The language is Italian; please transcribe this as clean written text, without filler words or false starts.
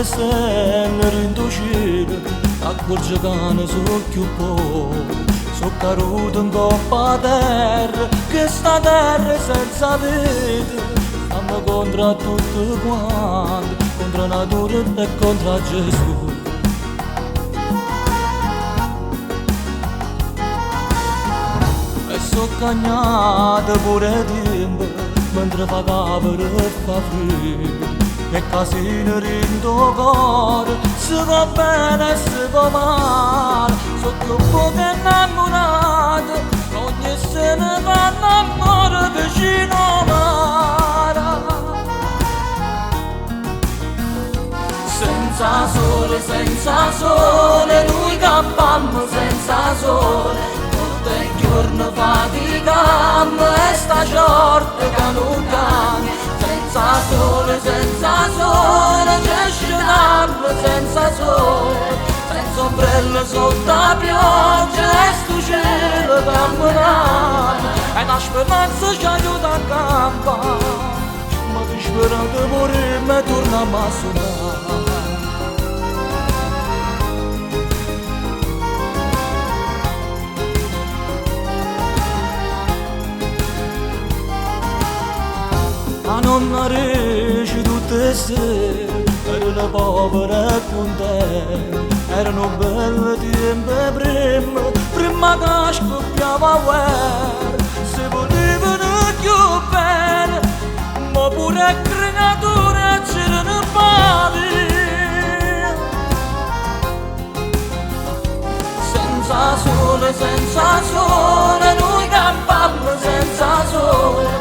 le stelle rindo cielo, accorge che ne so più po'. So caduto in coppa a terra, che sta terra è senza vita. Stiamo contro tutto quanto, contro natura e contro Gesù. E so cagnata pure tempo, mentre fa capo e fa freddo. E casino rindo cuore, si va bene e si va male. So più poco innamorato, ogni sera vanno amore vicino a mare. Senza sole, noi campammo senza sole. Tutto il giorno faticammo e sta sorte che non cambia. Senza sole, c'è scenarlo senza sole. Senza ombrello sotto la pioggia e sto cielo camminare. E la speranza ci aiuta a campare, ma ti spero di morire e torniamo a suonare. La nonna rece tutte le sere, erano povere e contente. Erano belli tempi prima che scoppiava la guerra. Si volevano più bene, ma pure creature c'erano pari. Senza sole, noi campammo senza sole.